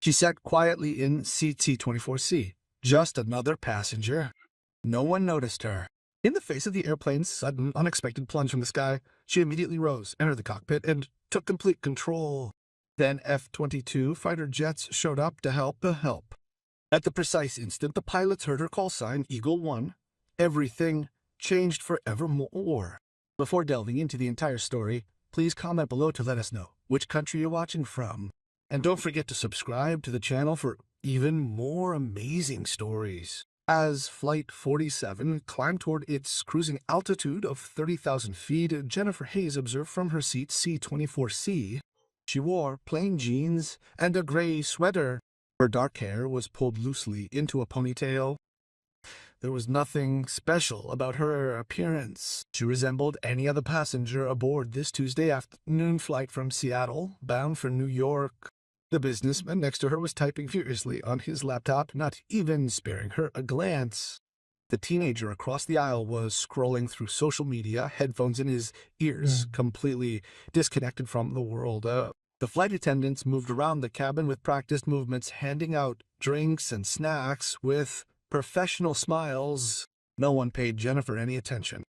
She sat quietly in CT-24C, just another passenger. No one noticed her. In the face of the airplane's sudden, unexpected plunge from the sky, she immediately rose, entered the cockpit, and took complete control. Then F-22 fighter jets showed up to help. At the precise instant the pilots heard her call sign, Eagle One, everything changed forevermore. Before delving into the entire story, please comment below to let us know which country you're watching from. And don't forget to subscribe to the channel for even more amazing stories. As Flight 47 climbed toward its cruising altitude of 30,000 feet, Jennifer Hayes observed from her seat C-24C. She wore plain jeans and a gray sweater. Her dark hair was pulled loosely into a ponytail. There was nothing special about her appearance. She resembled any other passenger aboard this Tuesday afternoon flight from Seattle, bound for New York. The businessman next to her was typing furiously on his laptop, not even sparing her a glance. The teenager across the aisle was scrolling through social media, headphones in his ears, completely disconnected from the world. The flight attendants moved around the cabin with practiced movements, handing out drinks and snacks with professional smiles. No one paid Jennifer any attention.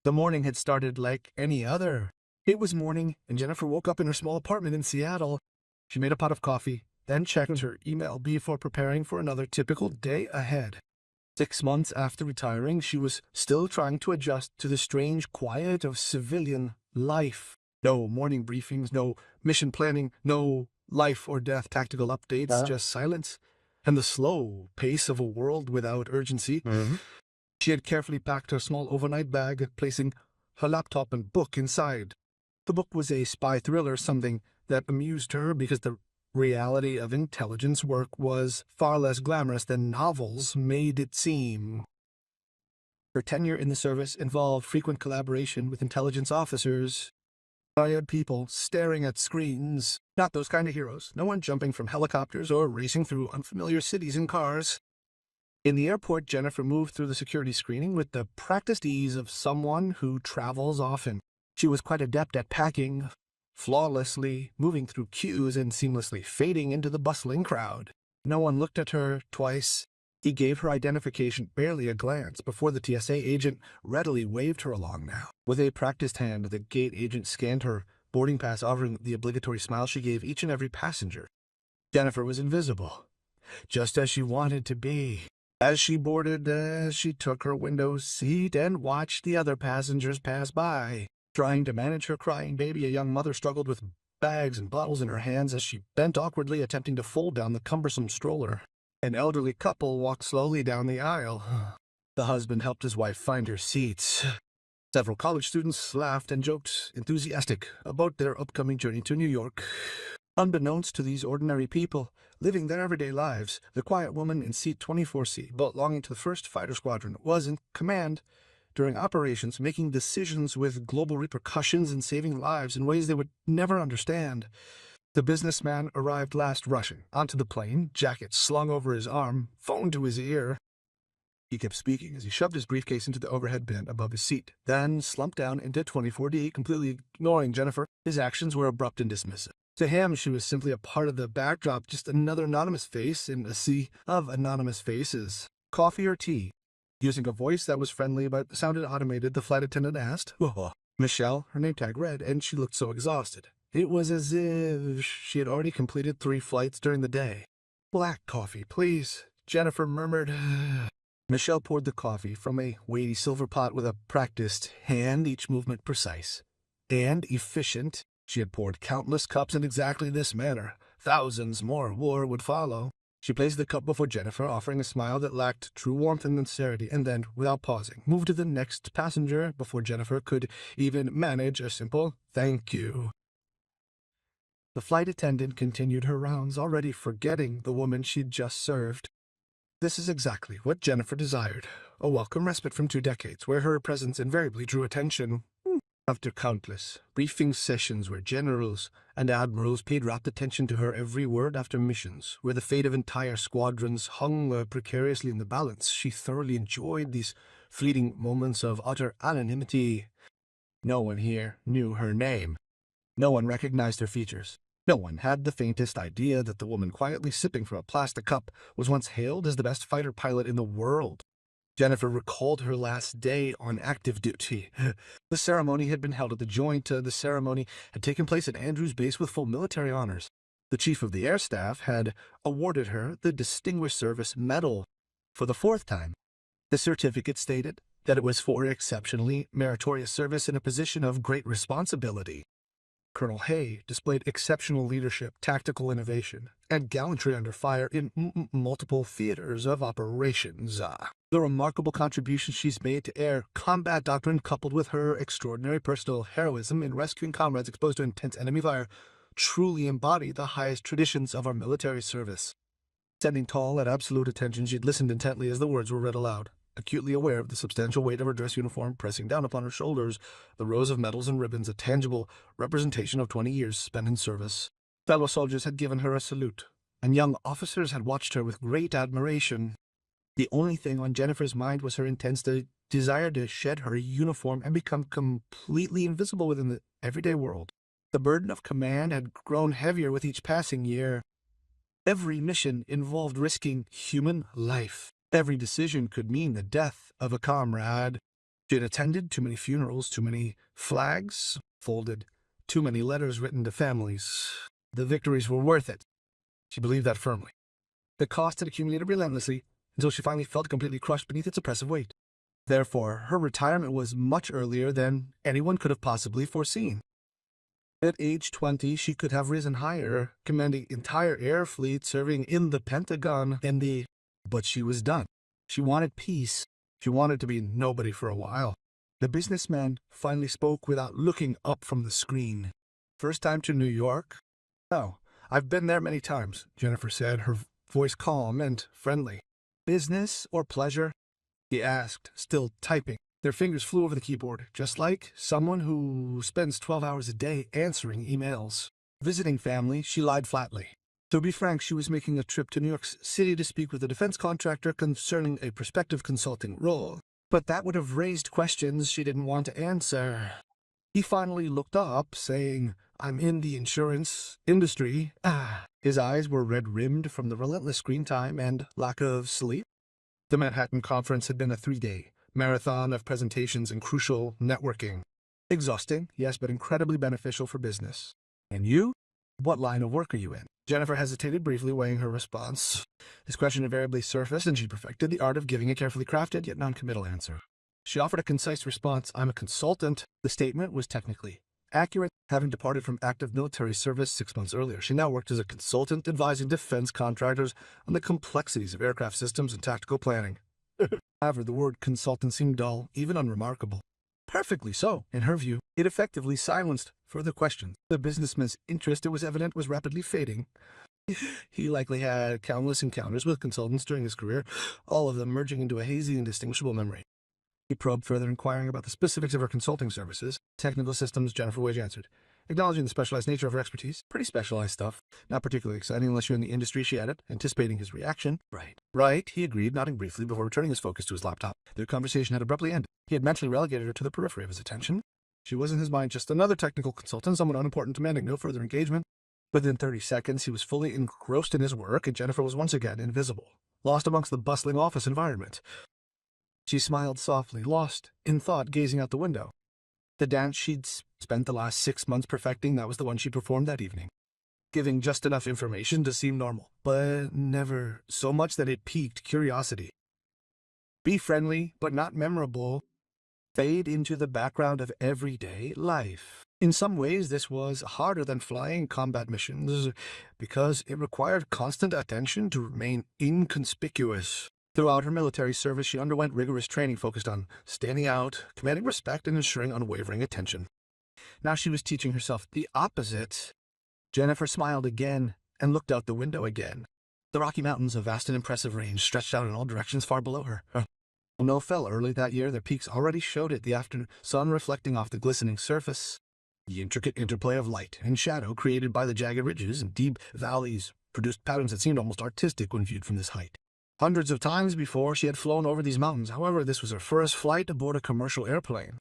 The morning had started like any other. It was morning, and Jennifer woke up in her small apartment in Seattle. She made a pot of coffee, then checked her email before preparing for another typical day ahead. 6 months after retiring, she was still trying to adjust to the strange quiet of civilian life. No morning briefings, no mission planning, no life or death tactical updates, just silence and the slow pace of a world without urgency. She had carefully packed her small overnight bag, placing her laptop and book inside. The book was a spy thriller, something that amused her because the reality of intelligence work was far less glamorous than novels made it seem. Her tenure in the service involved frequent collaboration with intelligence officers. Tired people staring at screens. Not those kind of heroes. No one jumping from helicopters or racing through unfamiliar cities in cars. In the airport, Jennifer moved through the security screening with the practiced ease of someone who travels often. She was quite adept at packing, flawlessly moving through queues and seamlessly fading into the bustling crowd. No one looked at her twice. He gave her identification barely a glance before the TSA agent readily waved her along now. With a practiced hand, the gate agent scanned her boarding pass, offering the obligatory smile she gave each and every passenger. Jennifer was invisible, just as she wanted to be. As she boarded, she took her window seat and watched the other passengers pass by. Trying to manage her crying baby, a young mother struggled with bags and bottles in her hands as she bent awkwardly, attempting to fold down the cumbersome stroller. An elderly couple walked slowly down the aisle. The husband helped his wife find her seats. Several college students laughed and joked, enthusiastic about their upcoming journey to New York. Unbeknownst to these ordinary people, living their everyday lives, the quiet woman in seat 24C, belonging to the 1st Fighter Squadron, was in command during operations, making decisions with global repercussions and saving lives in ways they would never understand. The businessman arrived last, rushing onto the plane, jacket slung over his arm, phone to his ear. He kept speaking as he shoved his briefcase into the overhead bin above his seat, then slumped down into 24D, completely ignoring Jennifer. His actions were abrupt and dismissive. To him, she was simply a part of the backdrop, just another anonymous face in a sea of anonymous faces. Coffee or tea? Using a voice that was friendly but sounded automated, the flight attendant asked. Michelle, her name tag read, and she looked so exhausted. It was as if she had already completed 3 flights during the day. Black coffee, please, Jennifer murmured. Michelle poured the coffee from a weighty silver pot with a practiced hand, each movement precise and efficient. She had poured countless cups in exactly this manner. Thousands more would follow. She placed the cup before Jennifer, offering a smile that lacked true warmth and sincerity, and then, without pausing, moved to the next passenger before Jennifer could even manage a simple thank you. The flight attendant continued her rounds, already forgetting the woman she'd just served. This is exactly what Jennifer desired, a welcome respite from 2 decades, where her presence invariably drew attention. After countless briefing sessions where generals and admirals paid rapt attention to her every word, after missions where the fate of entire squadrons hung precariously in the balance, she thoroughly enjoyed these fleeting moments of utter anonymity. No one here knew her name. No one recognized her features. No one had the faintest idea that the woman quietly sipping from a plastic cup was once hailed as the best fighter pilot in the world. Jennifer recalled her last day on active duty. The ceremony had been held at the joint. The ceremony had taken place at Andrews Base with full military honors. The chief of the air staff had awarded her the Distinguished Service Medal for the 4th time. The certificate stated that it was for exceptionally meritorious service in a position of great responsibility. Colonel Hay displayed exceptional leadership, tactical innovation, and gallantry under fire in multiple theaters of operations. The remarkable contributions she's made to air combat doctrine, coupled with her extraordinary personal heroism in rescuing comrades exposed to intense enemy fire, truly embody the highest traditions of our military service. Standing tall at absolute attention, she'd listened intently as the words were read aloud, acutely aware of the substantial weight of her dress uniform pressing down upon her shoulders, the rows of medals and ribbons, a tangible representation of 20 years spent in service. Fellow soldiers had given her a salute, and young officers had watched her with great admiration. The only thing on Jennifer's mind was her intense desire to shed her uniform and become completely invisible within the everyday world. The burden of command had grown heavier with each passing year. Every mission involved risking human life. Every decision could mean the death of a comrade. She had attended too many funerals, too many flags folded, too many letters written to families. The victories were worth it. She believed that firmly. The cost had accumulated relentlessly until she finally felt completely crushed beneath its oppressive weight. Therefore, her retirement was much earlier than anyone could have possibly foreseen. At age 20, she could have risen higher, commanding entire air fleet, serving in the Pentagon, But she was done. She wanted peace. She wanted to be nobody for a while. The businessman finally spoke without looking up from the screen. First time to New York? No, I've been there many times, Jennifer said, her voice calm and friendly. Business or pleasure? He asked, still typing. Their fingers flew over the keyboard, just like someone who spends 12 hours a day answering emails. Visiting family, she lied flatly. To be frank, she was making a trip to New York City to speak with a defense contractor concerning a prospective consulting role. But that would have raised questions she didn't want to answer. He finally looked up, saying, "I'm in the insurance industry." His eyes were red-rimmed from the relentless screen time and lack of sleep. The Manhattan conference had been a 3-day marathon of presentations and crucial networking. Exhausting, yes, but incredibly beneficial for business. And you? What line of work are you in? Jennifer hesitated briefly, weighing her response. This question invariably surfaced, and she perfected the art of giving a carefully crafted yet non-committal answer. She offered a concise response. "I'm a consultant." The statement was technically accurate. Having departed from active military service 6 months earlier, she now worked as a consultant advising defense contractors on the complexities of aircraft systems and tactical planning. However, the word consultant seemed dull, even unremarkable. Perfectly so, in her view. It effectively silenced further questions. The businessman's interest, it was evident, was rapidly fading. He likely had countless encounters with consultants during his career, all of them merging into a hazy and indistinguishable memory. He probed further, inquiring about the specifics of her consulting services. Technical systems, Jennifer Wage answered, acknowledging the specialized nature of her expertise. Pretty specialized stuff. Not particularly exciting unless you're in the industry, she added, anticipating his reaction. Right, he agreed, nodding briefly before returning his focus to his laptop. Their conversation had abruptly ended. He had mentally relegated her to the periphery of his attention. She was in his mind just another technical consultant, someone unimportant, demanding no further engagement. Within 30 seconds, he was fully engrossed in his work, and Jennifer was once again invisible, lost amongst the bustling office environment. She smiled softly, lost in thought, gazing out the window. The dance she'd spent the last 6 months perfecting, that was the one she performed that evening. Giving just enough information to seem normal, but never so much that it piqued curiosity. Be friendly, but not memorable. Fade into the background of everyday life. In some ways, this was harder than flying combat missions, because it required constant attention to remain inconspicuous. Throughout her military service, she underwent rigorous training focused on standing out, commanding respect, and ensuring unwavering attention. Now she was teaching herself the opposite. Jennifer smiled again and looked out the window again. The Rocky Mountains, a vast and impressive range, stretched out in all directions far below her. Snow fell early that year. Their peaks already showed it, the afternoon sun reflecting off the glistening surface. The intricate interplay of light and shadow created by the jagged ridges and deep valleys produced patterns that seemed almost artistic when viewed from this height. Hundreds of times before, she had flown over these mountains. However, this was her first flight aboard a commercial airplane.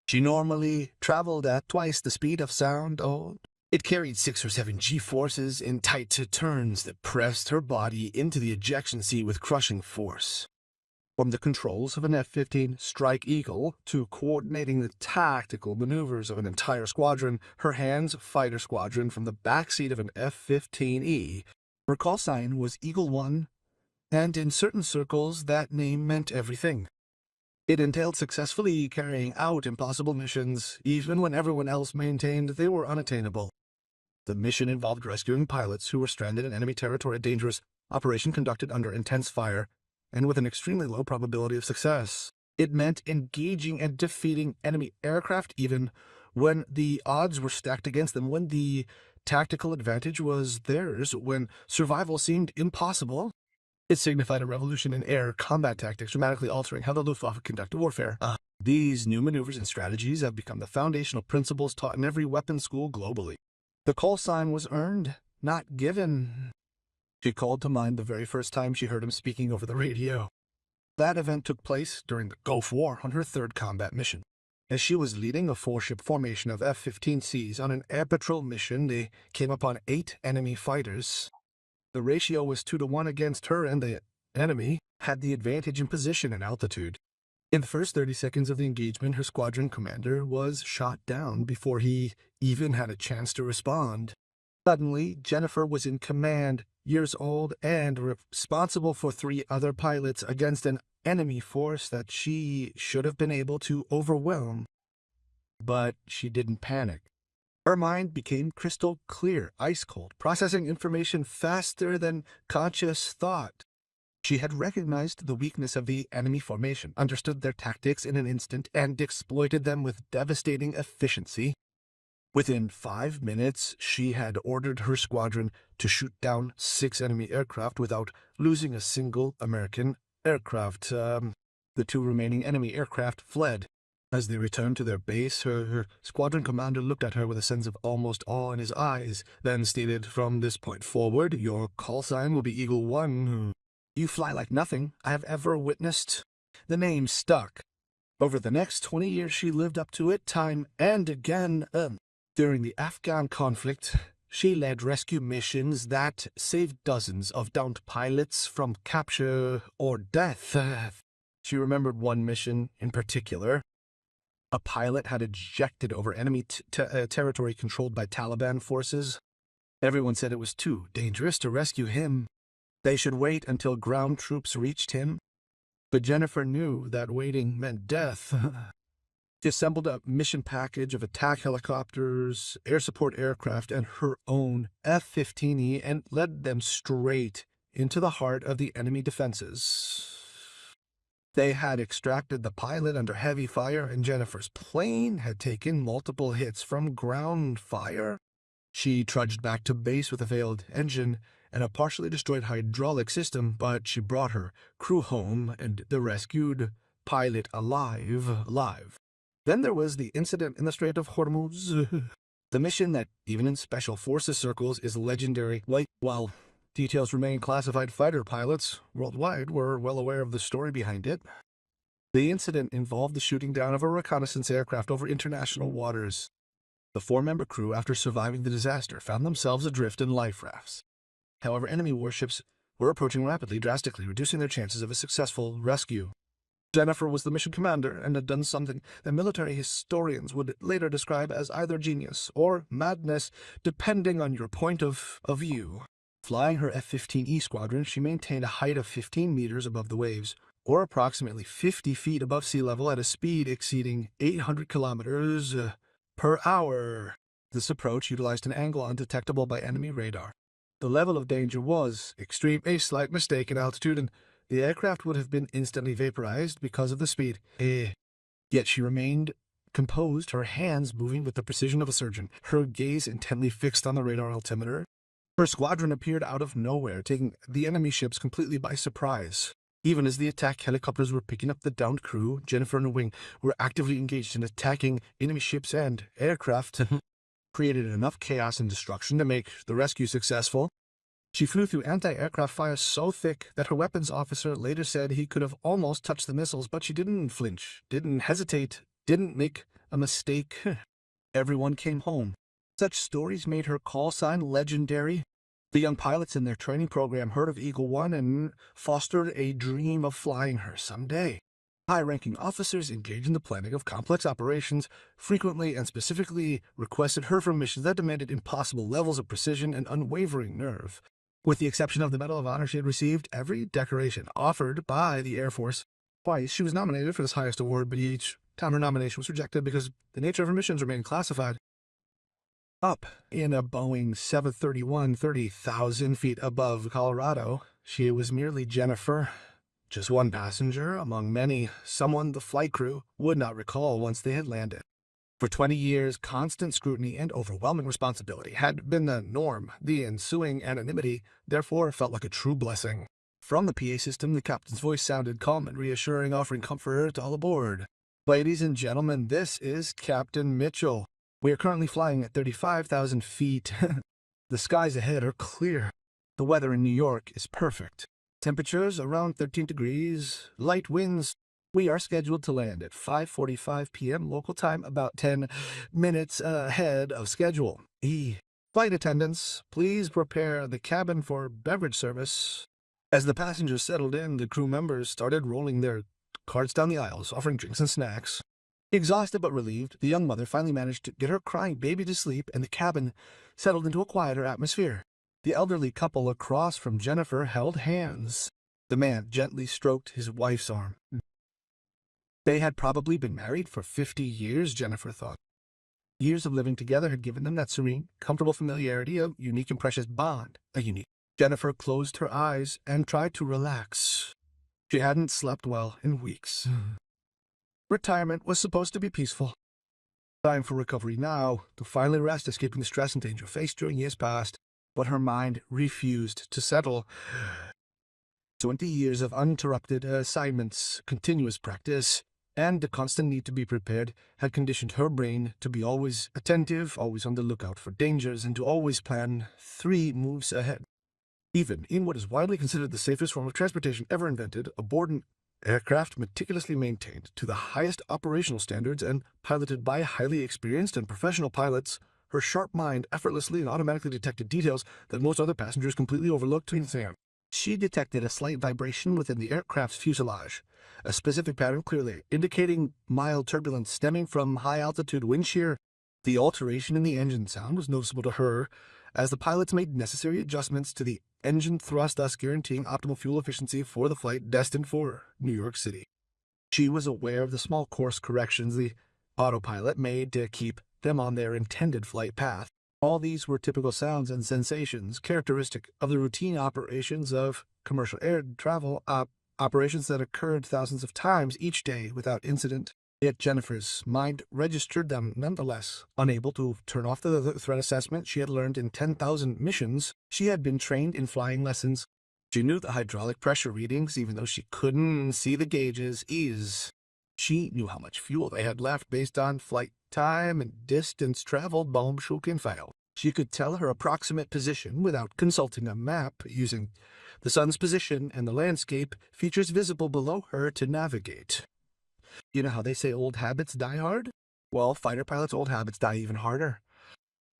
She normally traveled at twice the speed of sound. It carried 6 or 7 G-forces in tight turns that pressed her body into the ejection seat with crushing force. From the controls of an F-15 Strike Eagle to coordinating the tactical maneuvers of an entire squadron, her hands fighter squadron from the backseat of an F-15E. Her call sign was Eagle One, and in certain circles that name meant everything. It entailed successfully carrying out impossible missions, even when everyone else maintained they were unattainable. The mission involved rescuing pilots who were stranded in enemy territory, a dangerous operation conducted under intense fire, and with an extremely low probability of success. It meant engaging and defeating enemy aircraft even when the odds were stacked against them, when the tactical advantage was theirs, when survival seemed impossible. It signified a revolution in air combat tactics, dramatically altering how the Luftwaffe conducted warfare. These new maneuvers and strategies have become the foundational principles taught in every weapons school globally. The call sign was earned, not given. She called to mind the very first time she heard him speaking over the radio. That event took place during the Gulf War on her 3rd combat mission. As she was leading a 4-ship formation of F-15Cs on an air patrol mission, they came upon 8 enemy fighters. The ratio was 2-to-1 against her, and the enemy had the advantage in position and altitude. In the first 30 seconds of the engagement, her squadron commander was shot down before he even had a chance to respond. Suddenly, Jennifer was in command, years old, and responsible for 3 other pilots against an enemy force that she should have been able to overwhelm. But she didn't panic. Her mind became crystal clear, ice cold, processing information faster than conscious thought. She had recognized the weakness of the enemy formation, understood their tactics in an instant, and exploited them with devastating efficiency. Within 5 minutes, she had ordered her squadron to shoot down 6 enemy aircraft without losing a single American aircraft. The 2 remaining enemy aircraft fled. As they returned to their base, her squadron commander looked at her with a sense of almost awe in his eyes, then stated, "From this point forward, your call sign will be Eagle One. You fly like nothing I have ever witnessed." The name stuck. Over the next 20 years, she lived up to it time and again. During the Afghan conflict, she led rescue missions that saved dozens of downed pilots from capture or death. She remembered one mission in particular. A pilot had ejected over enemy territory controlled by Taliban forces. Everyone said it was too dangerous to rescue him. They should wait until ground troops reached him. But Jennifer knew that waiting meant death. She assembled a mission package of attack helicopters, air support aircraft, and her own F-15E and led them straight into the heart of the enemy defenses. They had extracted the pilot under heavy fire, and Jennifer's plane had taken multiple hits from ground fire. She trudged back to base with a failed engine and a partially destroyed hydraulic system, but she brought her crew home and the rescued pilot alive. Then there was the incident in the Strait of Hormuz, the mission that, even in special forces circles, is legendary. While details remain classified, fighter pilots worldwide were well aware of the story behind it. The incident involved the shooting down of a reconnaissance aircraft over international waters. The 4-member crew, after surviving the disaster, found themselves adrift in life rafts. However, enemy warships were approaching rapidly, drastically reducing their chances of a successful rescue. Jennifer was the mission commander and had done something that military historians would later describe as either genius or madness, depending on your point of view. Flying her F-15E squadron, she maintained a height of 15 meters above the waves, or approximately 50 feet above sea level at a speed exceeding 800 kilometers per hour. This approach utilized an angle undetectable by enemy radar. The level of danger was extreme. A slight mistake in altitude and the aircraft would have been instantly vaporized because of the speed. Yet she remained composed, her hands moving with the precision of a surgeon, her gaze intently fixed on the radar altimeter. Her squadron appeared out of nowhere, taking the enemy ships completely by surprise. Even as the attack helicopters were picking up the downed crew, Jennifer and her wing were actively engaged in attacking enemy ships and aircraft, created enough chaos and destruction to make the rescue successful. She flew through anti-aircraft fire so thick that her weapons officer later said he could have almost touched the missiles, but she didn't flinch, didn't hesitate, didn't make a mistake. Everyone came home, Such stories made her call sign legendary. The young pilots in their training program heard of Eagle One and fostered a dream of flying her someday. High-ranking officers engaged in the planning of complex operations frequently and specifically requested her for missions that demanded impossible levels of precision and unwavering nerve. With the exception of the Medal of Honor she had received, every decoration offered by the Air Force. Twice she was nominated for this highest award, but each time her nomination was rejected because the nature of her missions remained classified. Up in a Boeing 731, 30,000 feet above Colorado, she was merely Jennifer, just one passenger among many, someone the flight crew would not recall once they had landed. For 20 years, constant scrutiny and overwhelming responsibility had been the norm. The ensuing anonymity, therefore, felt like a true blessing. From the PA system, the captain's voice sounded calm and reassuring, offering comfort to all aboard. Ladies and gentlemen, this is Captain Mitchell. We are currently flying at 35,000 feet. The skies ahead are clear. The weather in New York is perfect. Temperatures around 13 degrees, light winds. We are scheduled to land at 5:45 p.m. local time, about 10 minutes ahead of schedule. Flight attendants, please prepare the cabin for beverage service. As the passengers settled in, the crew members started rolling their carts down the aisles, offering drinks and snacks. Exhausted but relieved, the young mother finally managed to get her crying baby to sleep, and the cabin settled into a quieter atmosphere. The elderly couple across from Jennifer held hands. The man gently stroked his wife's arm. They had probably been married for 50 years, Jennifer thought. Years of living together had given them that serene, comfortable familiarity, a unique and precious bond. Jennifer closed her eyes and tried to relax. She hadn't slept well in weeks. Retirement was supposed to be peaceful. Time for recovery now, to finally rest, escaping the stress and danger faced during years past. But her mind refused to settle. 20 years of uninterrupted assignments, continuous practice, and the constant need to be prepared had conditioned her brain to be always attentive, always on the lookout for dangers, and to always plan 3 moves ahead. Even in what is widely considered the safest form of transportation ever invented, aboard an aircraft meticulously maintained to the highest operational standards and piloted by highly experienced and professional pilots, her sharp mind effortlessly and automatically detected details that most other passengers completely overlooked. She detected a slight vibration within the aircraft's fuselage, a specific pattern clearly indicating mild turbulence stemming from high-altitude wind shear. The alteration in the engine sound was noticeable to her as the pilots made necessary adjustments to the engine thrust, thus guaranteeing optimal fuel efficiency for the flight destined for New York City. She was aware of the small course corrections the autopilot made to keep them on their intended flight path. All these were typical sounds and sensations characteristic of the routine operations of commercial air travel, operations that occurred thousands of times each day without incident. Yet Jennifer's mind registered them nonetheless. Unable to turn off the threat assessment she had learned in 10,000 missions, she had been trained in flying lessons. She knew the hydraulic pressure readings, even though she couldn't see the gauges. She knew how much fuel they had left based on flight time and distance traveled. Boom, shook, and failed. She could tell her approximate position without consulting a map, using the sun's position and the landscape features visible below her to navigate. You know how they say old habits die hard? Well, fighter pilots' old habits die even harder.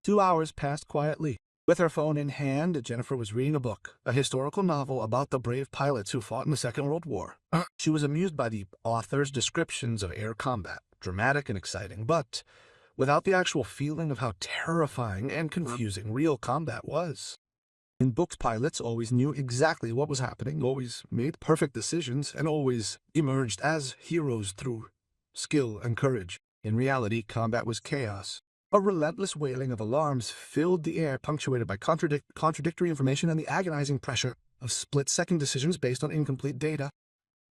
2 hours passed quietly. With her phone in hand, Jennifer was reading a book, a historical novel about the brave pilots who fought in the Second World War. She was amused by the author's descriptions of air combat, dramatic and exciting, but without the actual feeling of how terrifying and confusing real combat was. In books, pilots always knew exactly what was happening, always made perfect decisions, and always emerged as heroes through skill and courage. In reality, combat was chaos. A relentless wailing of alarms filled the air, punctuated by contradictory information and the agonizing pressure of split-second decisions based on incomplete data.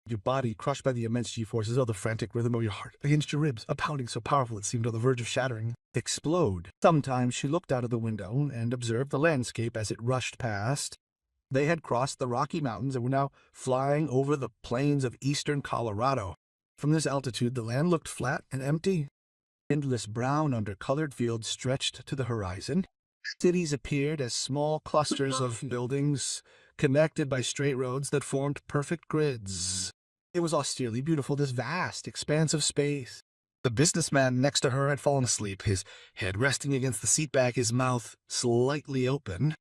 Your body crushed by the immense G-forces of the frantic rhythm of your heart against your ribs, a pounding so powerful it seemed on the verge of shattering. Explode. Sometimes she looked out of the window and observed the landscape as it rushed past. They had crossed the Rocky Mountains and were now flying over the plains of eastern Colorado. From this altitude, the land looked flat and empty. Endless brown undercolored fields stretched to the horizon. Cities appeared as small clusters of buildings connected by straight roads that formed perfect grids. It was austerely beautiful, this vast expanse of space. The businessman next to her had fallen asleep, his head resting against the seat back, his mouth slightly open.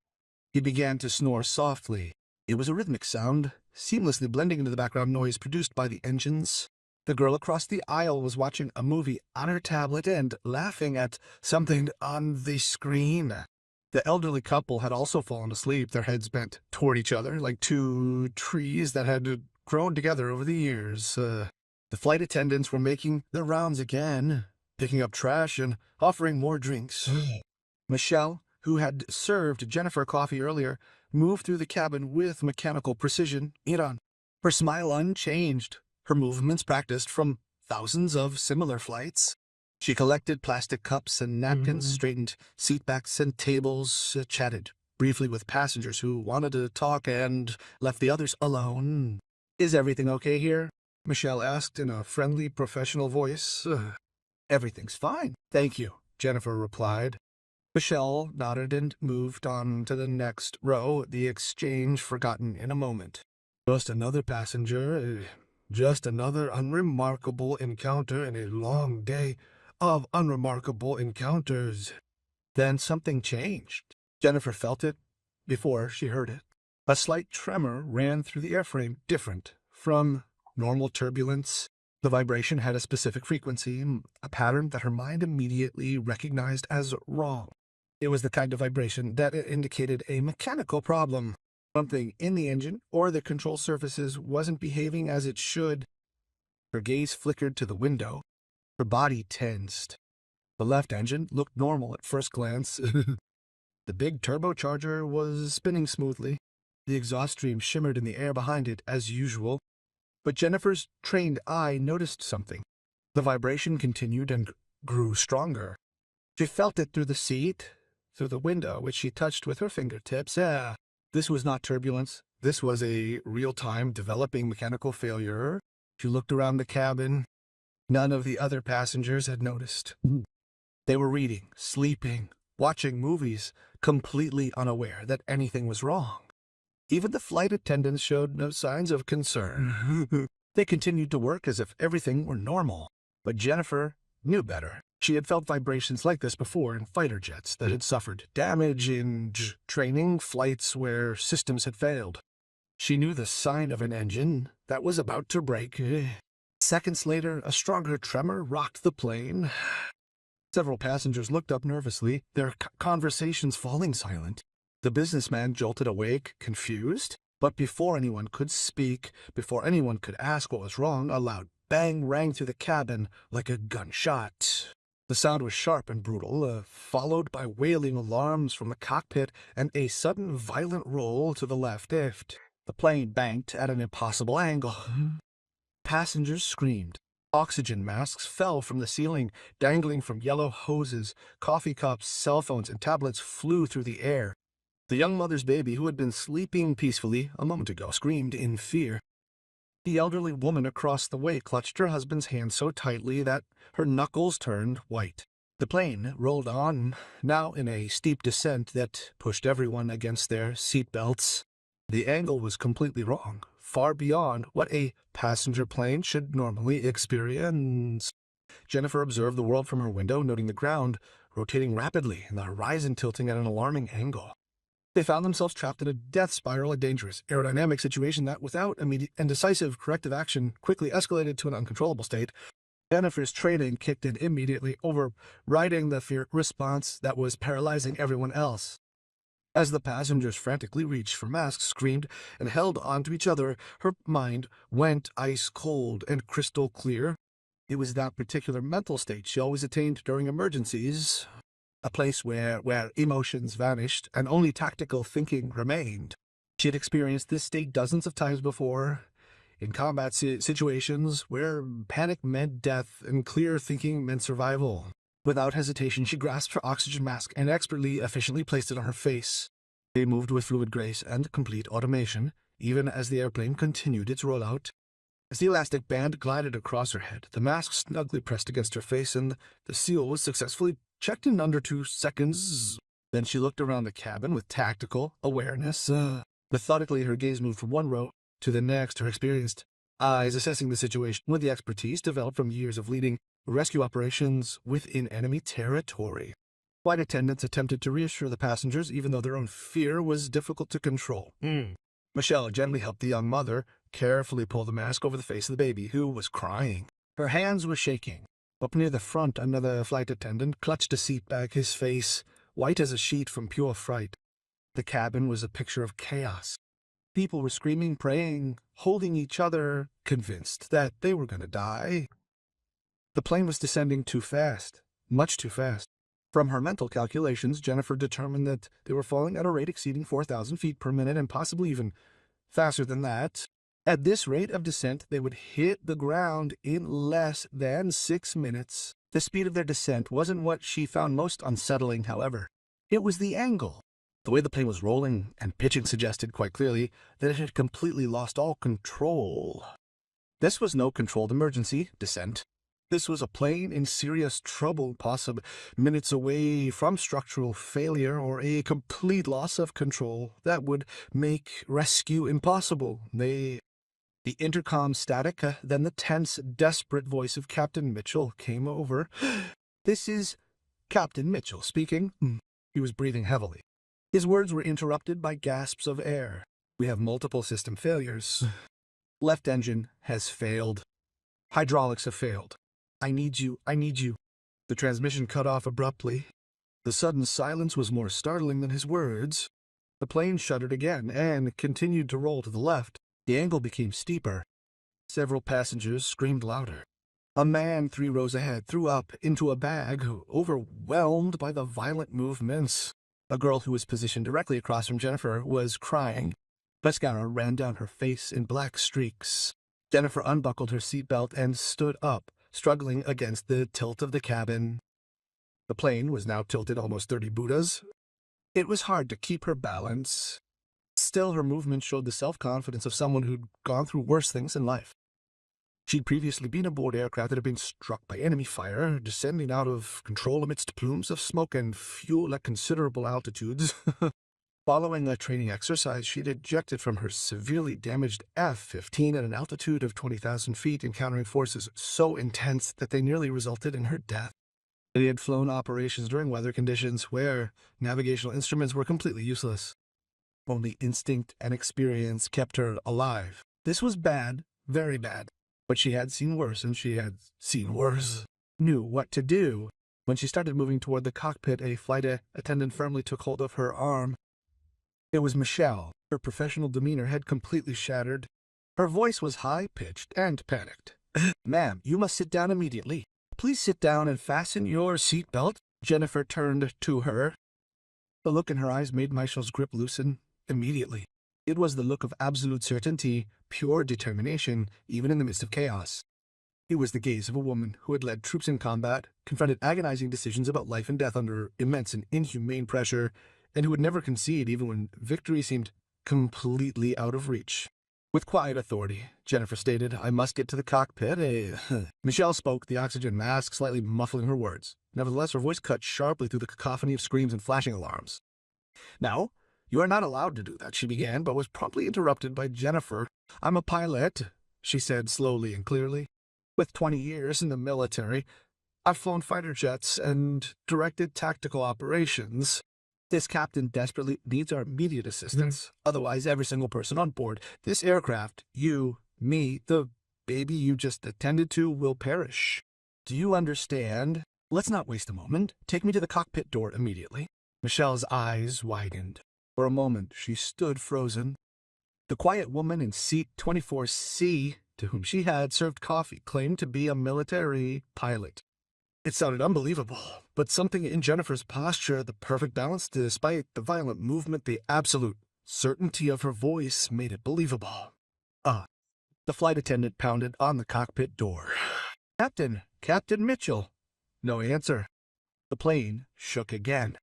He began to snore softly. It was a rhythmic sound, seamlessly blending into the background noise produced by the engines. The girl across the aisle was watching a movie on her tablet and laughing at something on the screen. The elderly couple had also fallen asleep, their heads bent toward each other like two trees that had grown together over the years. The flight attendants were making their rounds again, picking up trash and offering more drinks. Michelle, who had served Jennifer coffee earlier, moved through the cabin with mechanical precision. Iran, her smile unchanged, her movements practiced from thousands of similar flights. She collected plastic cups and napkins, straightened seatbacks and tables, chatted briefly with passengers who wanted to talk, and left the others alone. "Is everything okay here?" Michelle asked in a friendly, professional voice. "Everything's fine, thank you," Jennifer replied. Michelle nodded and moved on to the next row, the exchange forgotten in a moment. Just another passenger, just another unremarkable encounter in a long day of unremarkable encounters. Then something changed. Jennifer felt it before she heard it. A slight tremor ran through the airframe, different from normal turbulence. The vibration had a specific frequency, a pattern that her mind immediately recognized as wrong. It was the kind of vibration that indicated a mechanical problem. Something in the engine or the control surfaces wasn't behaving as it should. Her gaze flickered to the window. Her body tensed. The left engine looked normal at first glance. The big turbocharger was spinning smoothly. The exhaust stream shimmered in the air behind it as usual. But Jennifer's trained eye noticed something. The vibration continued and grew stronger. She felt it through the seat, through the window, which she touched with her fingertips. This was not turbulence. This was a real-time developing mechanical failure. She looked around the cabin. None of the other passengers had noticed. They were reading, sleeping, watching movies, completely unaware that anything was wrong. Even the flight attendants showed no signs of concern. They continued to work as if everything were normal. But Jennifer knew better. She had felt vibrations like this before in fighter jets that had suffered damage in training flights where systems had failed. She knew the sign of an engine that was about to break. Seconds later, a stronger tremor rocked the plane. Several passengers looked up nervously, their conversations falling silent. The businessman jolted awake, confused. But before anyone could speak, before anyone could ask what was wrong, a loud bang rang through the cabin like a gunshot. The sound was sharp and brutal, followed by wailing alarms from the cockpit and a sudden violent roll to the left. The plane banked at an impossible angle. Passengers screamed. Oxygen masks fell from the ceiling, dangling from yellow hoses. Coffee cups, cell phones, and tablets flew through the air. The young mother's baby, who had been sleeping peacefully a moment ago, screamed in fear. The elderly woman across the way clutched her husband's hand so tightly that her knuckles turned white. The plane rolled on, now in a steep descent that pushed everyone against their seatbelts. The angle was completely wrong, far beyond what a passenger plane should normally experience. Jennifer observed the world from her window, noting the ground rotating rapidly and the horizon tilting at an alarming angle. They found themselves trapped in a death spiral, a dangerous aerodynamic situation that, without immediate and decisive corrective action, quickly escalated to an uncontrollable state. Jennifer's training kicked in immediately, overriding the fear response that was paralyzing everyone else. As the passengers frantically reached for masks, screamed, and held onto each other, her mind went ice cold and crystal clear. It was that particular mental state she always attained during emergencies, a place where emotions vanished and only tactical thinking remained. She had experienced this state dozens of times before, in combat situations where panic meant death and clear thinking meant survival. Without hesitation, she grasped her oxygen mask and efficiently placed it on her face. They moved with fluid grace and complete automation, even as the airplane continued its rollout. As the elastic band glided across her head, the mask snugly pressed against her face, and the seal was successfully checked in under 2 seconds. Then she looked around the cabin with tactical awareness. Methodically, her gaze moved from one row to the next, her experienced eyes assessing the situation with the expertise developed from years of leading rescue operations within enemy territory. Flight attendants attempted to reassure the passengers even though their own fear was difficult to control. Michelle gently helped the young mother carefully pull the mask over the face of the baby, who was crying. Her hands were shaking. Up near the front, another flight attendant clutched a seat back, his face white as a sheet from pure fright. The cabin was a picture of chaos. People were screaming, praying, holding each other, convinced that they were going to die. The plane was descending too fast, much too fast. From her mental calculations, Jennifer determined that they were falling at a rate exceeding 4,000 feet per minute and possibly even faster than that. At this rate of descent, they would hit the ground in less than 6 minutes. The speed of their descent wasn't what she found most unsettling, however. It was the angle. The way the plane was rolling and pitching suggested quite clearly that it had completely lost all control. This was no controlled emergency descent. This was a plane in serious trouble, possibly minutes away from structural failure or a complete loss of control that would make rescue impossible. The intercom static, then the tense, desperate voice of Captain Mitchell came over. "This is Captain Mitchell speaking." He was breathing heavily. His words were interrupted by gasps of air. "We have multiple system failures. Left engine has failed. Hydraulics have failed. I need you, I need you." The transmission cut off abruptly. The sudden silence was more startling than his words. The plane shuddered again and continued to roll to the left. The angle became steeper. Several passengers screamed louder. A man 3 rows ahead threw up into a bag, overwhelmed by the violent movements. A girl who was positioned directly across from Jennifer was crying. Mascara ran down her face in black streaks. Jennifer unbuckled her seatbelt and stood up, struggling against the tilt of the cabin. The plane was now tilted almost 30 Buddhas. It was hard to keep her balance. Still, her movement showed the self-confidence of someone who'd gone through worse things in life. She'd previously been aboard aircraft that had been struck by enemy fire, descending out of control amidst plumes of smoke and fuel at considerable altitudes. Following a training exercise, she'd ejected from her severely damaged F-15 at an altitude of 20,000 feet, encountering forces so intense that they nearly resulted in her death. They had flown operations during weather conditions where navigational instruments were completely useless. Only instinct and experience kept her alive. This was bad, very bad. But she had seen worse, and she had seen worse. Knew what to do. When she started moving toward the cockpit, a flight attendant firmly took hold of her arm. It was Michelle. Her professional demeanor had completely shattered. Her voice was high-pitched and panicked. "Ma'am, you must sit down immediately. Please sit down and fasten your seatbelt." Jennifer turned to her. The look in her eyes made Michelle's grip loosen immediately. It was the look of absolute certainty, pure determination, even in the midst of chaos. It was the gaze of a woman who had led troops in combat, confronted agonizing decisions about life and death under immense and inhumane pressure, and who would never concede even when victory seemed completely out of reach. With quiet authority, Jennifer stated, "I must get to the cockpit." Michelle spoke, the oxygen mask slightly muffling her words. Nevertheless, her voice cut sharply through the cacophony of screams and flashing alarms. "Now, you are not allowed to do that," she began, but was promptly interrupted by Jennifer. "I'm a pilot," she said slowly and clearly. "With 20 years in the military, I've flown fighter jets and directed tactical operations. This captain desperately needs our immediate assistance. Otherwise, every single person on board this aircraft, you, me, the baby you just attended to, will perish. Do you understand? Let's not waste a moment. Take me to the cockpit door immediately." Michelle's eyes widened. For a moment, she stood frozen. The quiet woman in seat 24C, to whom she had served coffee, claimed to be a military pilot. It sounded unbelievable, but something in Jennifer's posture, the perfect balance despite the violent movement, the absolute certainty of her voice made it believable. The flight attendant pounded on the cockpit door. Captain Mitchell." No answer. The plane shook again.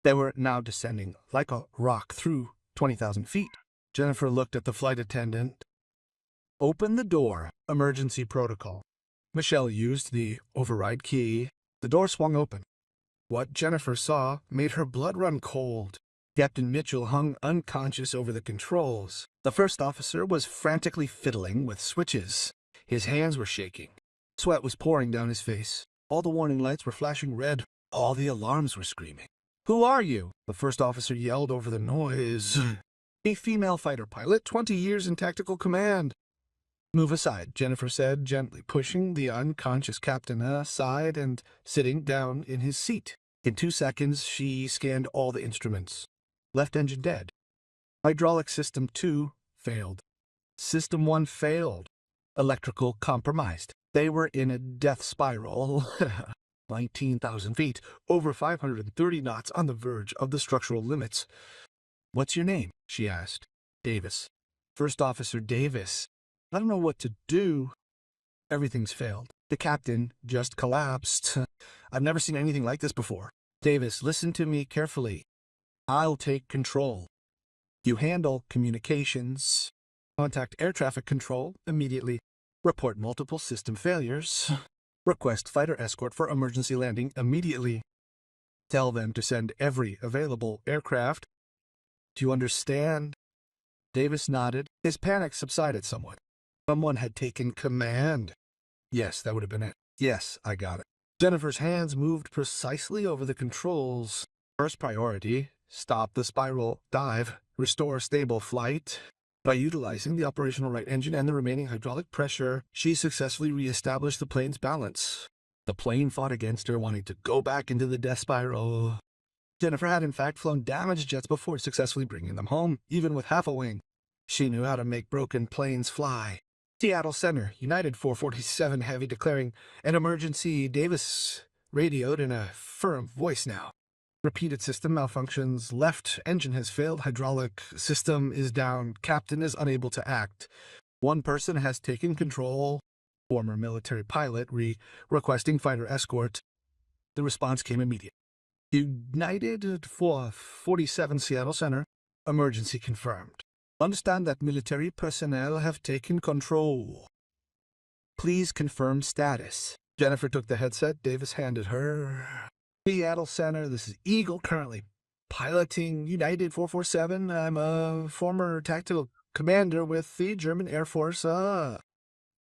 They were now descending like a rock through 20,000 feet. Jennifer looked at the flight attendant. "Open the door. Emergency protocol." Michelle used the override key. The door swung open. What Jennifer saw made her blood run cold. Captain Mitchell hung unconscious over the controls. The first officer was frantically fiddling with switches. His hands were shaking. Sweat was pouring down his face. All the warning lights were flashing red. All the alarms were screaming. "Who are you?" the first officer yelled over the noise. "A female fighter pilot, 20 years in tactical command." "Move aside," Jennifer said, gently pushing the unconscious captain aside and sitting down in his seat. In 2 seconds, she scanned all the instruments. Left engine dead. Hydraulic system 2 failed. System 1 failed. Electrical compromised. They were in a death spiral. 19,000 feet, over 530 knots, on the verge of the structural limits. "What's your name?" she asked. "Davis." "First Officer Davis. I don't know what to do. Everything's failed. The captain just collapsed. I've never seen anything like this before." "Davis, listen to me carefully. I'll take control. You handle communications. Contact air traffic control immediately. Report multiple system failures. Request fighter escort for emergency landing immediately. Tell them to send every available aircraft. Do you understand?" Davis nodded. His panic subsided somewhat. Someone had taken command. Yes, that would have been it. "Yes, I got it." Jennifer's hands moved precisely over the controls. First priority: stop the spiral dive, restore stable flight. By utilizing the operational right engine and the remaining hydraulic pressure, she successfully re-established the plane's balance. The plane fought against her, wanting to go back into the death spiral. Jennifer had in fact flown damaged jets before, successfully bringing them home, even with half a wing. She knew how to make broken planes fly. Seattle Center, United 447 Heavy declaring an emergency. Davis radioed in a firm voice now. "Repeated system malfunctions. Left engine has failed. Hydraulic system is down. Captain is unable to act. One person has taken control. Former military pilot requesting fighter escort." The response came immediate. "United 447 Seattle Center. Emergency confirmed. Understand that military personnel have taken control. Please confirm status." Jennifer took the headset Davis handed her. "Seattle Center, this is Eagle, currently piloting United 447. I'm a former tactical commander with the German Air Force. I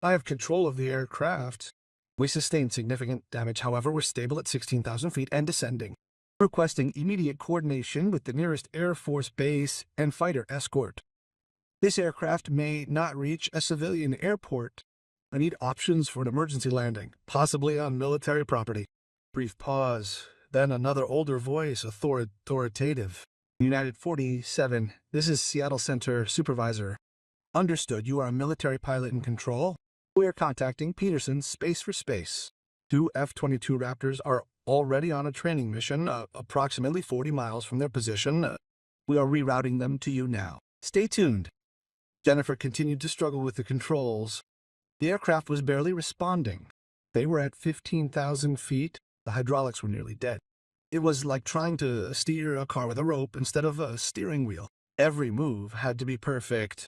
have control of the aircraft. We sustained significant damage, however, we're stable at 16,000 feet and descending. Requesting immediate coordination with the nearest Air Force base and fighter escort. This aircraft may not reach a civilian airport. I need options for an emergency landing, possibly on military property." Brief pause, then another older voice, authoritative. "United 47, this is Seattle Center Supervisor. Understood, you are a military pilot in control. We are contacting Peterson Space for Space. 2 F-22 Raptors are already on a training mission, approximately 40 miles from their position. We are rerouting them to you now. Stay tuned." Jennifer continued to struggle with the controls. The aircraft was barely responding. They were at 15,000 feet. The hydraulics were nearly dead. It was like trying to steer a car with a rope instead of a steering wheel. Every move had to be perfect.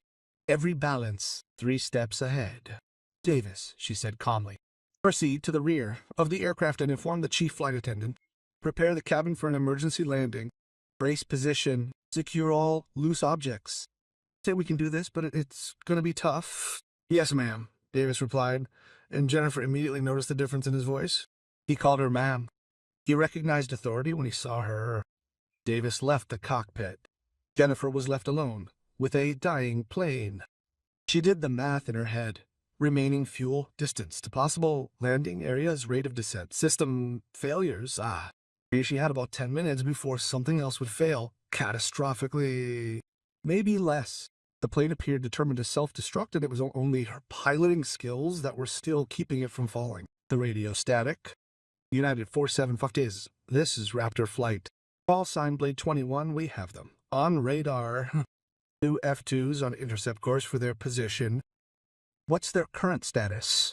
Every balance 3 steps ahead. "Davis," she said calmly, "proceed to the rear of the aircraft and inform the chief flight attendant. Prepare the cabin for an emergency landing. Brace position. Secure all loose objects. Say we can do this, but it's going to be tough." "Yes, ma'am," Davis replied, and Jennifer immediately noticed the difference in his voice. He called her ma'am. He recognized authority when he saw her. Davis left the cockpit. Jennifer was left alone with a dying plane. She did the math in her head. Remaining fuel, distance to possible landing areas, rate of descent, system failures. She had about 10 minutes before something else would fail, catastrophically. Maybe less. The plane appeared determined to self-destruct, and it was only her piloting skills that were still keeping it from falling. The radio static. "United 47 Fuckdays. This is Raptor Flight. Call sign Blade 21, we have them. On radar. 2 F-2s on intercept course for their position. What's their current status?"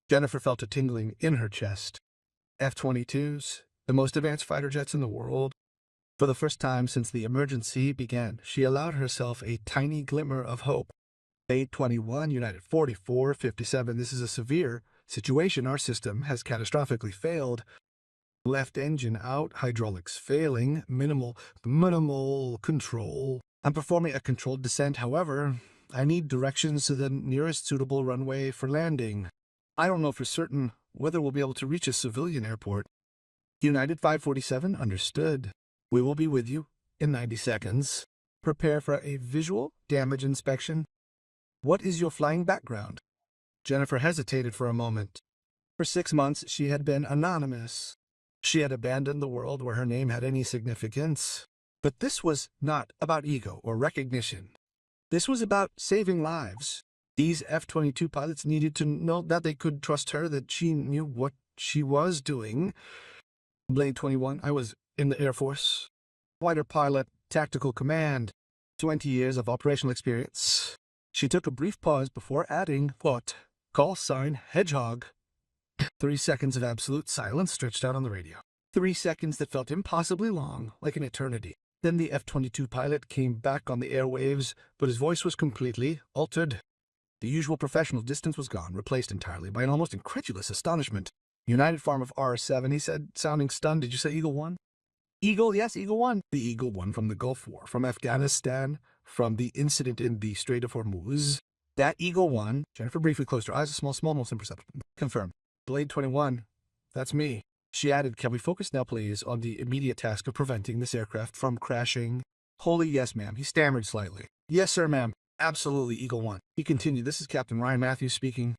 Jennifer felt a tingling in her chest. F-22s, the most advanced fighter jets in the world. For the first time since the emergency began, she allowed herself a tiny glimmer of hope. Blade 21, United 44-57, this is a severe situation. Our system has catastrophically failed. Left engine out, hydraulics failing, minimal control. I'm performing a controlled descent, however, I need directions to the nearest suitable runway for landing. I don't know for certain whether we'll be able to reach a civilian airport. United 547, understood. We will be with you in 90 seconds. Prepare for a visual damage inspection. What is your flying background? Jennifer hesitated for a moment. For 6 months, she had been anonymous. She had abandoned the world where her name had any significance. But this was not about ego or recognition. This was about saving lives. These F-22 pilots needed to know that they could trust her, that she knew what she was doing. Blade 21, I was in the Air Force. Fighter pilot, tactical command. 20 years of operational experience. She took a brief pause before adding, "What? Call sign Hedgehog." 3 seconds of absolute silence stretched out on the radio. 3 seconds that felt impossibly long, like an eternity. Then the F-22 pilot came back on the airwaves, but his voice was completely altered. The usual professional distance was gone, replaced entirely by an almost incredulous astonishment. United Farm of R7, he said, sounding stunned. Did you say Eagle One? Eagle, yes, Eagle One. The Eagle One from the Gulf War, from Afghanistan, from the incident in the Strait of Hormuz. That Eagle One. Jennifer briefly closed her eyes, a small, almost imperceptible. Confirm. Blade 21. That's me. She added, can we focus now, please, on the immediate task of preventing this aircraft from crashing? Wholly yes, ma'am. He stammered slightly. Yes, sir, ma'am. Absolutely, Eagle One. He continued, this is Captain Ryan Matthews speaking.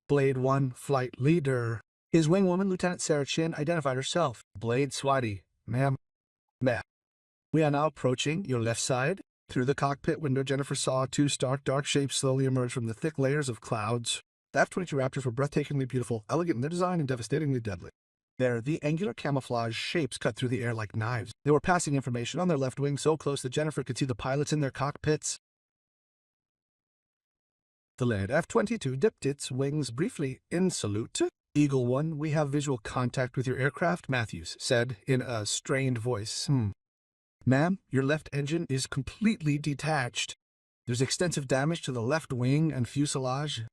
Blade 1, flight leader. His wingwoman, Lieutenant Sarah Chin, identified herself. Blade Swati. Ma'am. Ma'am. We are now approaching your left side. Through the cockpit window, Jennifer saw 2 stark, dark shapes slowly emerge from the thick layers of clouds. The F-22 Raptors were breathtakingly beautiful, elegant in their design, and devastatingly deadly. The angular camouflage shapes cut through the air like knives. They were passing information on their left wing so close that Jennifer could see the pilots in their cockpits. The lead F-22 dipped its wings briefly in salute. Eagle One, we have visual contact with your aircraft, Matthews said in a strained voice. Ma'am, your left engine is completely detached. There's extensive damage to the left wing and fuselage.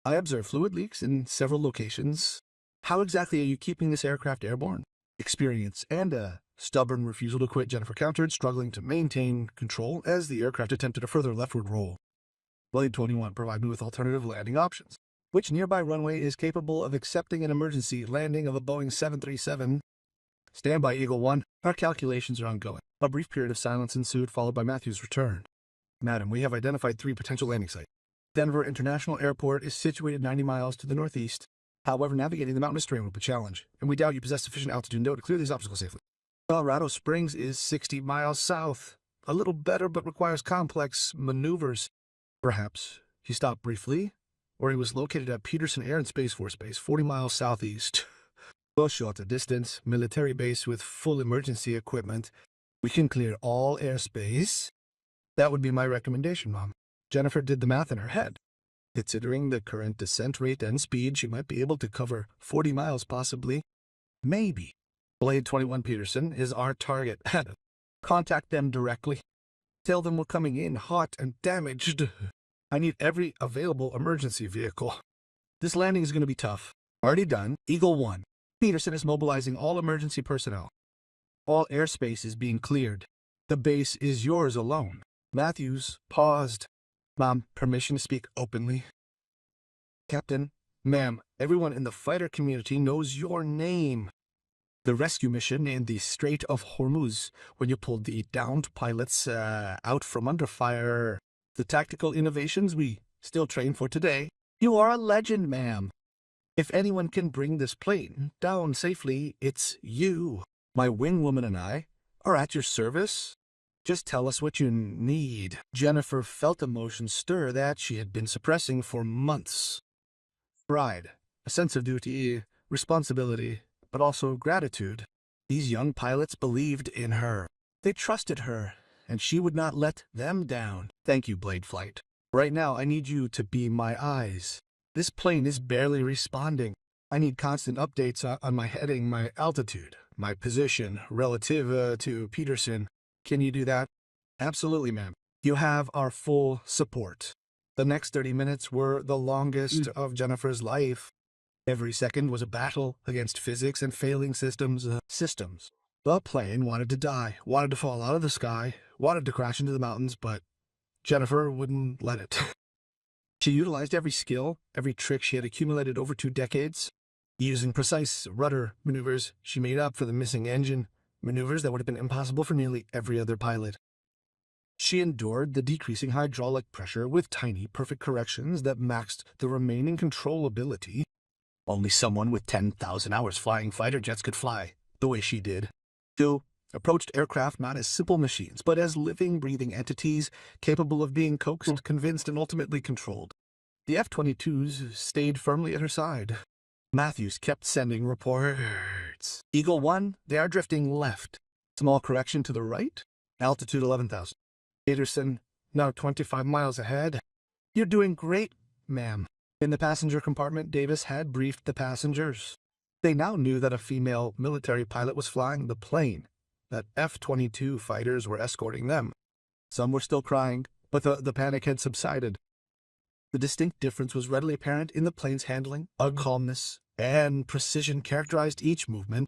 I observe fluid leaks in several locations. How exactly are you keeping this aircraft airborne? Experience and a stubborn refusal to quit, Jennifer countered, struggling to maintain control as the aircraft attempted a further leftward roll. Blade 21, provide me with alternative landing options. Which nearby runway is capable of accepting an emergency landing of a Boeing 737? Stand by, Eagle One. Our calculations are ongoing. A brief period of silence ensued, followed by Matthew's return. Madam, we have identified 3 potential landing sites. Denver International Airport is situated 90 miles to the northeast. However, navigating the mountainous terrain will be a challenge, and we doubt you possess sufficient altitude to clear these obstacles safely. Colorado Springs is 60 miles south. A little better, but requires complex maneuvers. Perhaps he stopped briefly, or he was located at Peterson Air and Space Force Base, 40 miles southeast. Well, shorter distance, military base with full emergency equipment. We can clear all airspace. That would be my recommendation, Mom. Jennifer did the math in her head. Considering the current descent rate and speed, she might be able to cover 40 miles possibly. Maybe. Blade 21 Peterson is our target. Contact them directly. Tell them we're coming in hot and damaged. I need every available emergency vehicle. This landing is going to be tough. Already done. Eagle One. Peterson is mobilizing all emergency personnel. All airspace is being cleared. The base is yours alone. Matthews paused. Mom, permission to speak openly? Captain, ma'am, everyone in the fighter community knows your name. The rescue mission in the Strait of Hormuz, when you pulled the downed pilots out from under fire. The tactical innovations we still train for today. You are a legend, ma'am. If anyone can bring this plane down safely, it's you. My wingwoman and I are at your service. Just tell us what you need. Jennifer felt emotion stir that she had been suppressing for months. Pride, a sense of duty, responsibility, but also gratitude. These young pilots believed in her. They trusted her, and she would not let them down. Thank you, Blade Flight. Right now, I need you to be my eyes. This plane is barely responding. I need constant updates on my heading, my altitude, my position relative to Peterson. Can you do that? Absolutely, ma'am. You have our full support. The next 30 minutes were the longest of Jennifer's life. Every second was a battle against physics and failing systems. The plane wanted to die, wanted to fall out of the sky, wanted to crash into the mountains, but Jennifer wouldn't let it. She utilized every skill, every trick she had accumulated over 2 decades. Using precise rudder maneuvers, she made up for the missing engine, maneuvers that would have been impossible for nearly every other pilot. She endured the decreasing hydraulic pressure with tiny, perfect corrections that maxed the remaining controllability. Only someone with 10,000 hours flying fighter jets could fly the way she did. Two approached aircraft not as simple machines, but as living, breathing entities capable of being coaxed, convinced, and ultimately controlled. The F-22s stayed firmly at her side. Matthews kept sending reports. Eagle One, they are drifting left. Small correction to the right. Altitude 11,000. Peterson, now 25 miles ahead. You're doing great, ma'am. In the passenger compartment, Davis had briefed the passengers. They now knew that a female military pilot was flying the plane, that F-22 fighters were escorting them. Some were still crying, but the panic had subsided. The distinct difference was readily apparent in the plane's handling. A calmness and precision characterized each movement.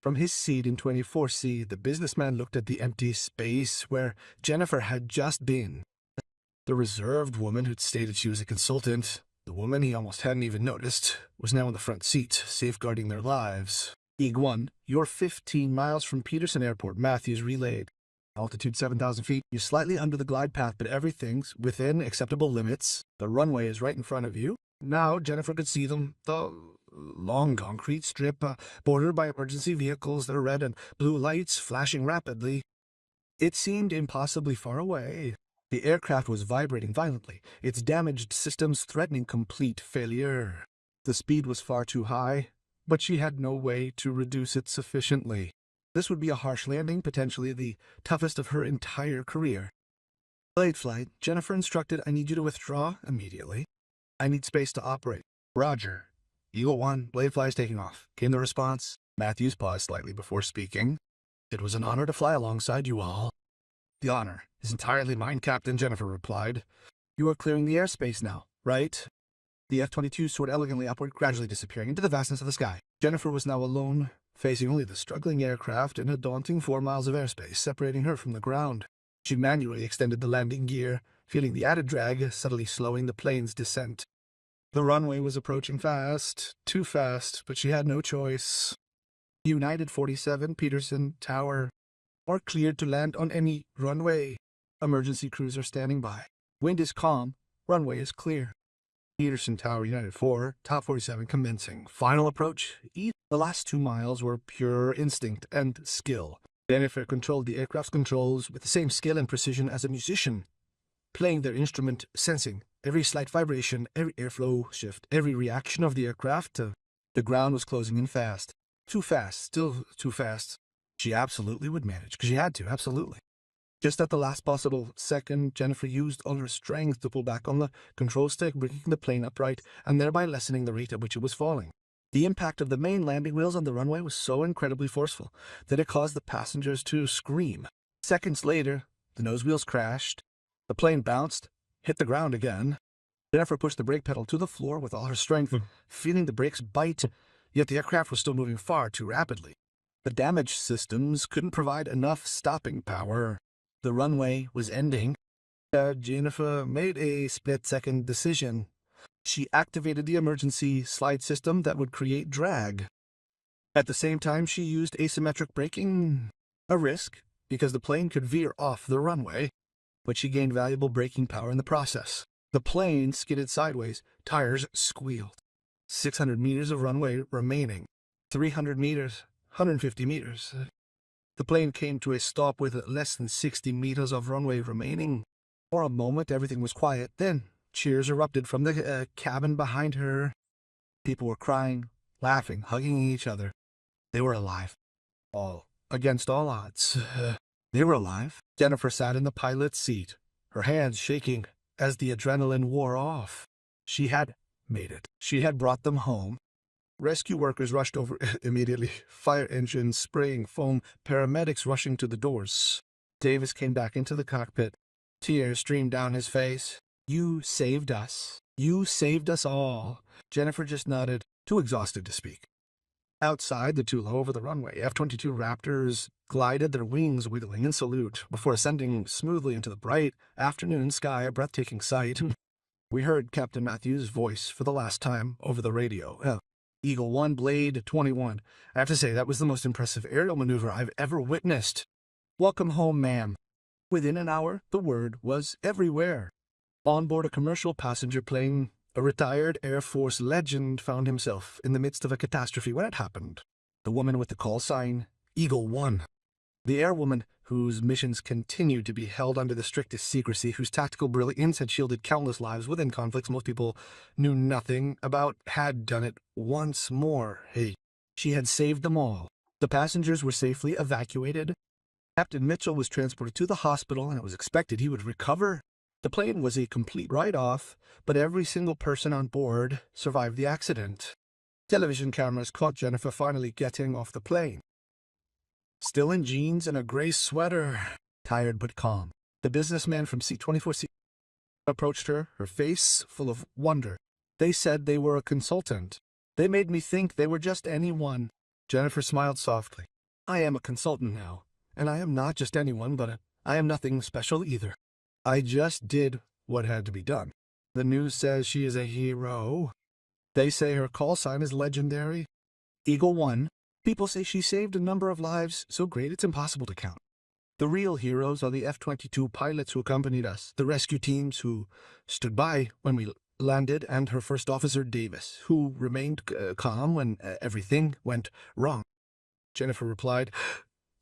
From his seat in 24C, the businessman looked at the empty space where Jennifer had just been. The reserved woman who'd stated she was a consultant, the woman he almost hadn't even noticed, was now in the front seat, safeguarding their lives. Eagle One, you're 15 miles from Peterson Airport, Matthews relayed. Altitude 7,000 feet. You're slightly under the glide path, but everything's within acceptable limits. The runway is right in front of you. Now Jennifer could see them. The long concrete strip, bordered by emergency vehicles, their red and blue lights flashing rapidly. It seemed impossibly far away. The aircraft was vibrating violently, its damaged systems threatening complete failure. The speed was far too high, but she had no way to reduce it sufficiently. This would be a harsh landing, potentially the toughest of her entire career. Late flight, Jennifer instructed, I need you to withdraw immediately. I need space to operate. Roger. Eagle One, blade flies taking off. Came the response. Matthews paused slightly before speaking. It was an honor to fly alongside you all. The honor is entirely mine, Captain, Jennifer replied. You are clearing the airspace now, right? The F-22 soared elegantly upward, gradually disappearing into the vastness of the sky. Jennifer was now alone, facing only the struggling aircraft in a daunting 4 miles of airspace separating her from the ground. She manually extended the landing gear, feeling the added drag subtly slowing the plane's descent. The runway was approaching fast, too fast, but she had no choice. United 47 Peterson Tower, are cleared to land on any runway. Emergency crews are standing by. Wind is calm, runway is clear. Peterson Tower, United 4, Top 47 commencing. Final approach. The last 2 miles were pure instinct and skill. Jennifer controlled the aircraft's controls with the same skill and precision as a musician, playing their instrument, sensing every slight vibration, every airflow shift, every reaction of the aircraft. The ground was closing in fast. Too fast, still too fast. She absolutely would manage, because she had to, absolutely. Just at the last possible second, Jennifer used all her strength to pull back on the control stick, bringing the plane upright, and thereby lessening the rate at which it was falling. The impact of the main landing wheels on the runway was so incredibly forceful that it caused the passengers to scream. Seconds later, the nose wheels crashed. The plane bounced, hit the ground again. Jennifer pushed the brake pedal to the floor with all her strength, feeling the brakes bite, yet the aircraft was still moving far too rapidly. The damaged systems couldn't provide enough stopping power. The runway was ending. Jennifer made a split-second decision. She activated the emergency slide system that would create drag. At the same time, she used asymmetric braking, a risk, because the plane could veer off the runway, but she gained valuable braking power in the process. The plane skidded sideways, tires squealed. 600 meters of runway remaining. 300 meters, 150 meters. The plane came to a stop with less than 60 meters of runway remaining. For a moment, everything was quiet. Then, cheers erupted from the cabin behind her. People were crying, laughing, hugging each other. They were alive. All against all odds. They were alive. Jennifer sat in the pilot's seat, her hands shaking as the adrenaline wore off. She had made it. She had brought them home. Rescue workers rushed over immediately, fire engines spraying foam, paramedics rushing to the doors. Davis came back into the cockpit. Tears streamed down his face. You saved us. You saved us all. Jennifer just nodded, too exhausted to speak. Outside, the two low over the runway, F-22 Raptors glided, their wings wiggling in salute, before ascending smoothly into the bright afternoon sky, a breathtaking sight. We heard Captain Matthews' voice for the last time over the radio. Eagle One, Blade 21. I have to say, that was the most impressive aerial maneuver I've ever witnessed. Welcome home, ma'am. Within an hour, the word was everywhere. On board a commercial passenger plane, a retired Air Force legend found himself in the midst of a catastrophe when it happened. The woman with the call sign, Eagle One. The airwoman, whose missions continued to be held under the strictest secrecy, whose tactical brilliance had shielded countless lives within conflicts most people knew nothing about, had done it once more. Hey, she had saved them all. The passengers were safely evacuated. Captain Mitchell was transported to the hospital, and it was expected he would recover. The plane was a complete write-off, but every single person on board survived the accident. Television cameras caught Jennifer finally getting off the plane. Still in jeans and a gray sweater, tired but calm. The businessman from C-24C approached her, her face full of wonder. They said they were a consultant. They made me think they were just anyone. Jennifer smiled softly. I am a consultant now, and I am not just anyone, but I am nothing special either. I just did what had to be done. The news says she is a hero. They say her call sign is legendary. Eagle One. People say she saved a number of lives so great it's impossible to count. The real heroes are the F-22 pilots who accompanied us, the rescue teams who stood by when we landed, and her first officer, Davis, who remained calm when everything went wrong. Jennifer replied,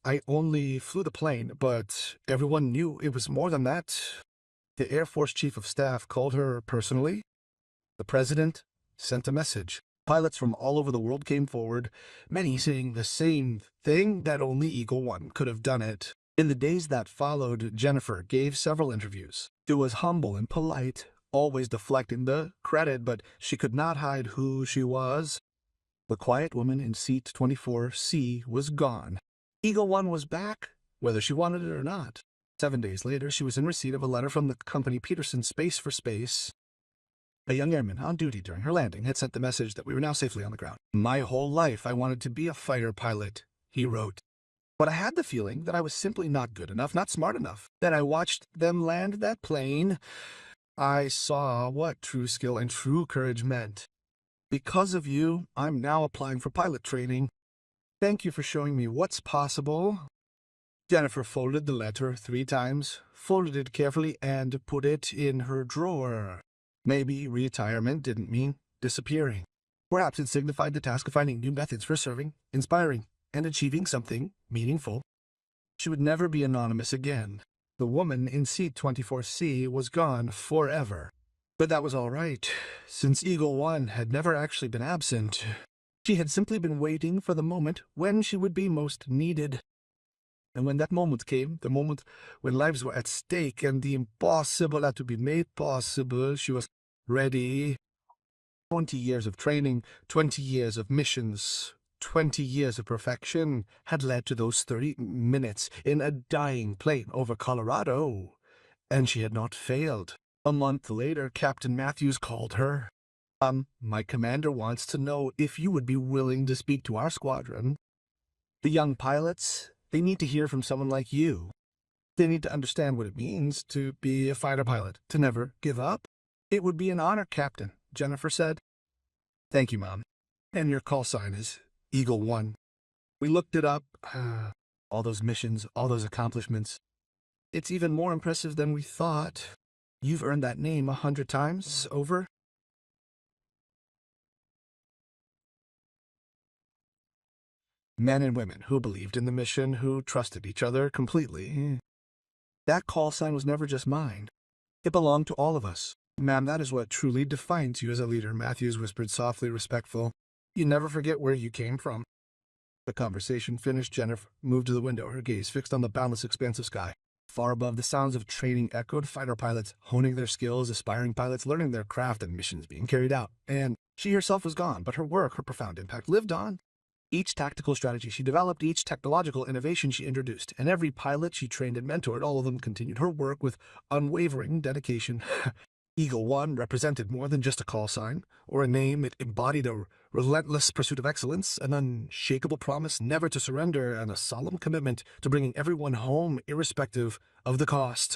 I only flew the plane, but everyone knew it was more than that. The Air Force Chief of Staff called her personally. The President sent a message. Pilots from all over the world came forward, many saying the same thing, that only Eagle One could have done it. In the days that followed, Jennifer gave several interviews. It was humble and polite, always deflecting the credit, but she could not hide who she was. The quiet woman in seat 24C was gone. Eagle One was back, whether she wanted it or not. 7 days later, she was in receipt of a letter from the company Peterson Space for Space. A young airman on duty during her landing had sent the message that we were now safely on the ground. My whole life I wanted to be a fighter pilot, he wrote. But I had the feeling that I was simply not good enough, not smart enough. Then I watched them land that plane. I saw what true skill and true courage meant. Because of you, I'm now applying for pilot training. Thank you for showing me what's possible. Jennifer folded the letter 3 times, folded it carefully, and put it in her drawer. Maybe retirement didn't mean disappearing. Perhaps it signified the task of finding new methods for serving, inspiring, and achieving something meaningful. She would never be anonymous again. The woman in seat 24C was gone forever. But that was all right, since Eagle One had never actually been absent. She had simply been waiting for the moment when she would be most needed. And when that moment came, the moment when lives were at stake and the impossible had to be made possible, she was ready. 20 years of training, 20 years of missions, 20 years of perfection had led to those 30 minutes in a dying plane over Colorado, and she had not failed. A month later, Captain Matthews called her. My commander wants to know if you would be willing to speak to our squadron. The young pilots, they need to hear from someone like you. They need to understand what it means to be a fighter pilot, to never give up. It would be an honor, Captain, Jennifer said. Thank you, Mom. And your call sign is Eagle One. We looked it up. All those missions, all those accomplishments. It's even more impressive than we thought. You've earned that name 100 times over. Men and women who believed in the mission, who trusted each other completely. That call sign was never just mine. It belonged to all of us. Ma'am, that is what truly defines you as a leader, Matthews whispered softly, respectful. You never forget where you came from. The conversation finished, Jennifer moved to the window, her gaze fixed on the boundless expanse of sky. Far above, the sounds of training echoed, fighter pilots honing their skills, aspiring pilots learning their craft, and missions being carried out. And she herself was gone, but her work, her profound impact, lived on. Each tactical strategy she developed, each technological innovation she introduced, and every pilot she trained and mentored, all of them continued her work with unwavering dedication. Eagle One represented more than just a call sign or a name. It embodied a relentless pursuit of excellence, an unshakable promise never to surrender, and a solemn commitment to bringing everyone home, irrespective of the cost.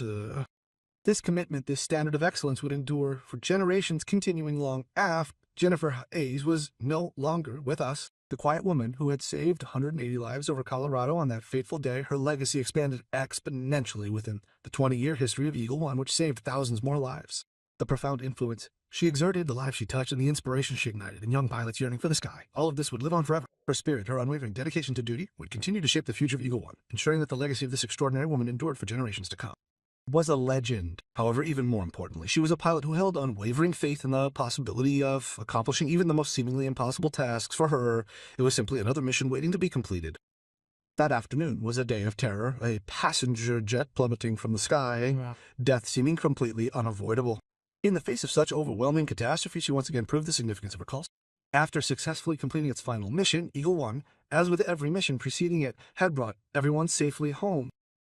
This commitment, this standard of excellence would endure for generations, continuing long after Jennifer Hayes was no longer with us. The quiet woman who had saved 180 lives over Colorado on that fateful day, her legacy expanded exponentially within the 20-year history of Eagle One, which saved thousands more lives. The profound influence she exerted, the lives she touched, and the inspiration she ignited in young pilots yearning for the sky, all of this would live on forever. Her spirit, her unwavering dedication to duty, would continue to shape the future of Eagle One, ensuring that the legacy of this extraordinary woman endured for generations to come. Was a legend. However, even more importantly, she was a pilot who held unwavering faith in the possibility of accomplishing even the most seemingly impossible tasks. For her, it was simply another mission waiting to be completed. That afternoon was a day of terror, a passenger jet plummeting from the sky, death seeming completely unavoidable. In the face of such overwhelming catastrophe, she once again proved the significance of her call. After successfully completing its final mission, Eagle One, as with every mission preceding it, had brought everyone safely home.